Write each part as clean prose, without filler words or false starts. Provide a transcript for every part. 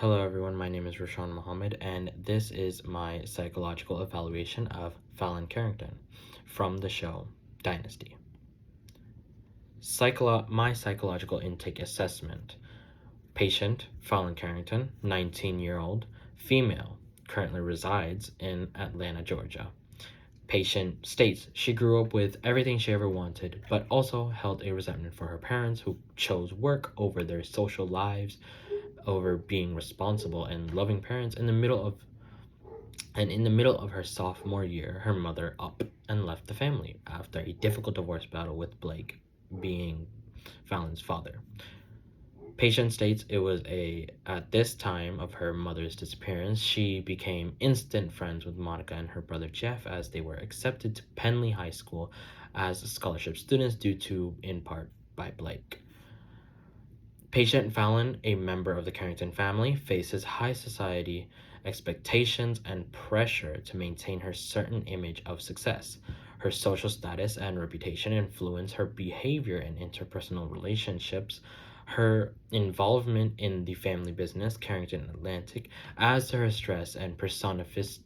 Hello everyone, my name is Rashawn Mohammed and this is my psychological evaluation of Fallon Carrington from the show Dynasty. My psychological intake assessment. Patient, Fallon Carrington, 19-year-old, female, currently resides in Atlanta, Georgia. Patient states she grew up with everything she ever wanted, but also held a resentment for her parents who chose work over their social lives, over being responsible and loving parents. In the middle of her sophomore year, her mother up and left the family after a difficult divorce battle with Blake, being Fallon's father. Patient states it was at this time of her mother's disappearance, she became instant friends with Monica and her brother Jeff as they were accepted to Penley High School as scholarship students due to, in part, by Blake. Patient Fallon, a member of the Carrington family, faces high society expectations and pressure to maintain her certain image of success. Her social status and reputation influence her behavior in interpersonal relationships. Her involvement in the family business, Carrington Atlantic, adds to her stress and perfectionist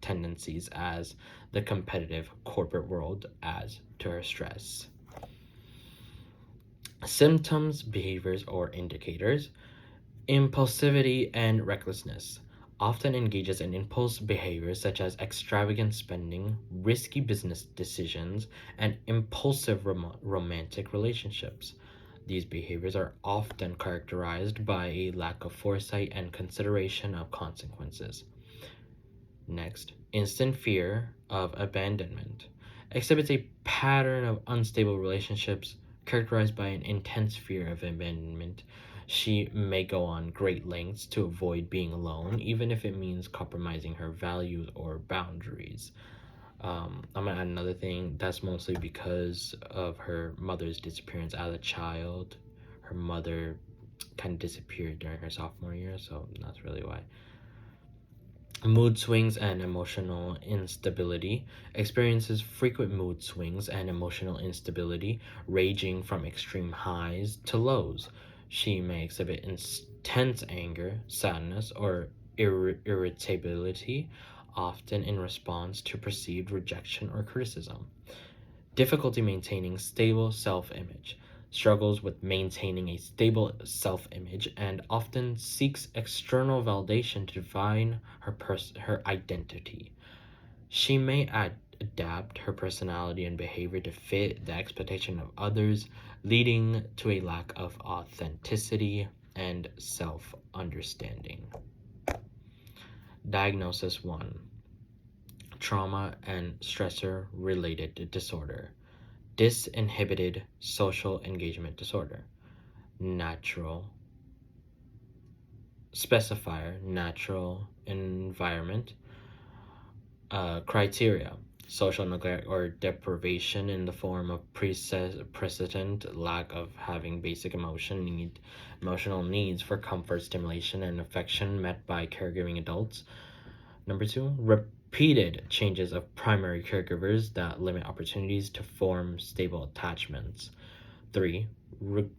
tendencies as the competitive corporate world adds to her stress. Symptoms, behaviors, or indicators. Impulsivity and recklessness. Often engages in impulse behaviors such as extravagant spending, risky business decisions, and impulsive romantic relationships. These behaviors are often characterized by a lack of foresight and consideration of consequences. Next, instant fear of abandonment. Exhibits a pattern of unstable relationships characterized by an intense fear of abandonment. She may go on great lengths to avoid being alone, even if it means compromising her values or boundaries. I'm gonna add another thing. That's mostly because of her mother's disappearance as a child. Her mother kind of disappeared during her sophomore year, so that's really why. Mood swings and emotional instability. Experiences frequent mood swings and emotional instability, ranging from extreme highs to lows. She may exhibit intense anger, sadness, or irritability, often in response to perceived rejection or criticism. Difficulty maintaining stable self image. Struggles with maintaining a stable self image and often seeks external validation to define her identity. She may adapt her personality and behavior to fit the expectation of others, leading to a lack of authenticity and self understanding. Diagnosis 1. Trauma and stressor related disorder. Disinhibited social engagement disorder. Natural specifier, natural environment. Criteria: social neglect or deprivation in the form of precedent, lack of having basic emotional needs for comfort, stimulation, and affection met by caregiving adults. Number 2, repeated changes of primary caregivers that limit opportunities to form stable attachments. 3,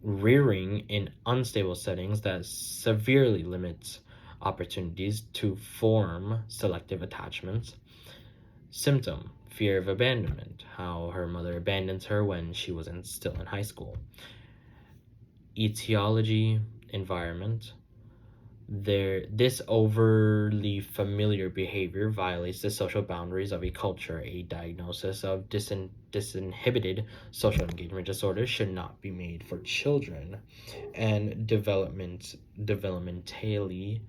rearing in unstable settings that severely limits opportunities to form selective attachments. Symptom: fear of abandonment, how her mother abandons her when she was still in high school. Etiology: environment. This overly familiar behavior violates the social boundaries of a culture. A diagnosis of disinhibited social engagement disorder should not be made for children and developmentally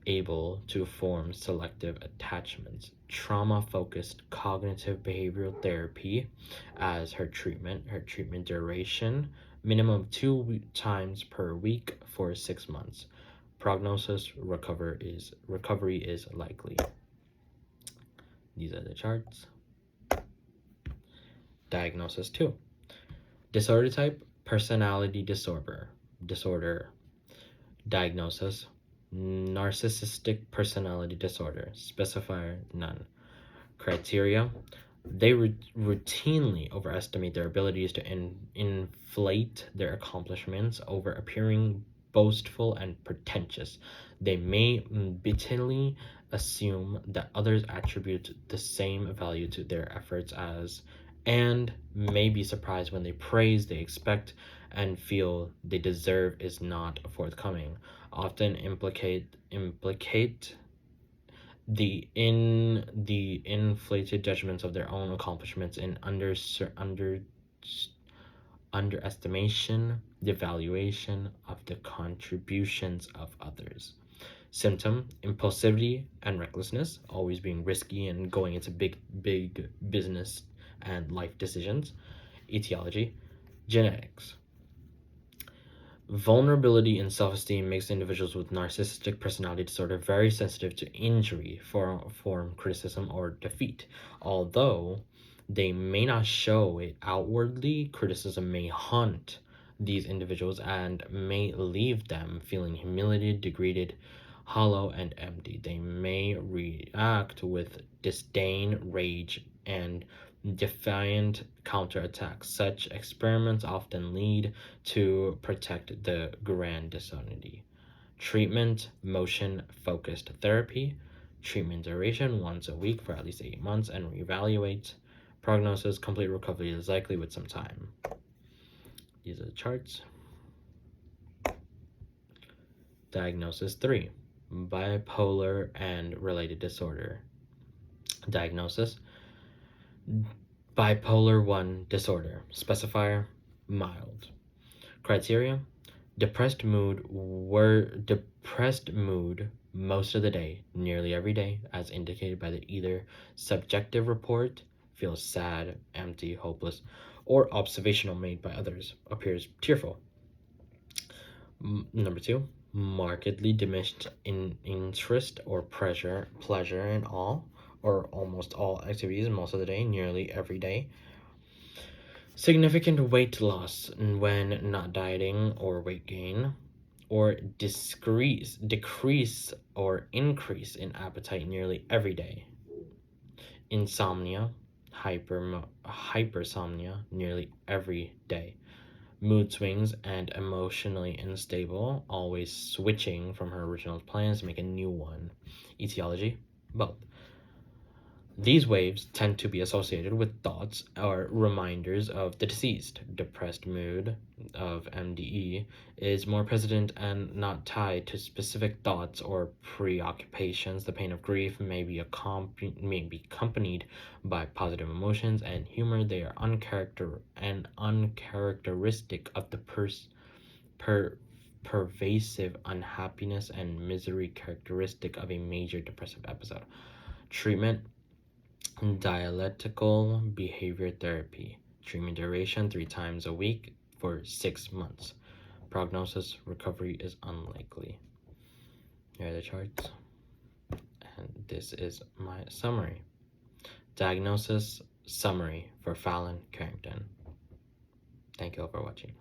able to form selective attachments. Trauma-focused cognitive behavioral therapy as her treatment. Her treatment duration: minimum 2 times per week for 6 months. Prognosis: recovery is likely. These are the charts. Diagnosis 2. Disorder type: personality disorder. Diagnosis: narcissistic personality disorder. Specifier: none. Criteria: they routinely overestimate their abilities to inflate their accomplishments over appearing boastful and pretentious. They may bitterly assume that others attribute the same value to their efforts as, and may be surprised when they praise they expect and feel they deserve is not forthcoming. Often implicate the inflated judgments of their own accomplishments in underestimation, devaluation of the contributions of others. Symptom: impulsivity and recklessness, always being risky and going into big business and life decisions. Etiology: genetics. Vulnerability and self-esteem makes individuals with narcissistic personality disorder very sensitive to injury, form criticism, or defeat. Although they may not show it outwardly, criticism may haunt these individuals and may leave them feeling humiliated, degraded, hollow, and empty. They may react with disdain, rage, and defiant counterattacks. Such experiments often lead to protect the grandiosity. Treatment: motion focused therapy. Treatment duration: once a week for at least 8 months and reevaluate. Prognosis: complete recovery is likely with some time. These are the charts. Diagnosis 3: bipolar and related disorder. Diagnosis: bipolar 1 disorder. Specifier: mild. Criteria: depressed mood most of the day, nearly every day, as indicated by the either subjective report, feels sad, empty, hopeless, or observational made by others, appears tearful. Number 2, markedly diminished in interest or pleasure in all or almost all activities most of the day, nearly every day. Significant weight loss when not dieting or weight gain, or decrease or increase in appetite nearly every day. Insomnia, hypersomnia nearly every day. Mood swings and emotionally unstable, always switching from her original plans to make a new one. Etiology: both. These waves tend to be associated with thoughts or reminders of the deceased. Depressed mood of MDE is more present and not tied to specific thoughts or preoccupations. The pain of grief may be accompanied by positive emotions and humor. They are uncharacteristic of the pervasive unhappiness and misery characteristic of a major depressive episode. Treatment: dialectical behavior therapy. Treatment duration: 3 times a week for 6 months. Prognosis: recovery is unlikely. Here are the charts. And this is my summary. Diagnosis summary for Fallon Carrington. Thank you all for watching.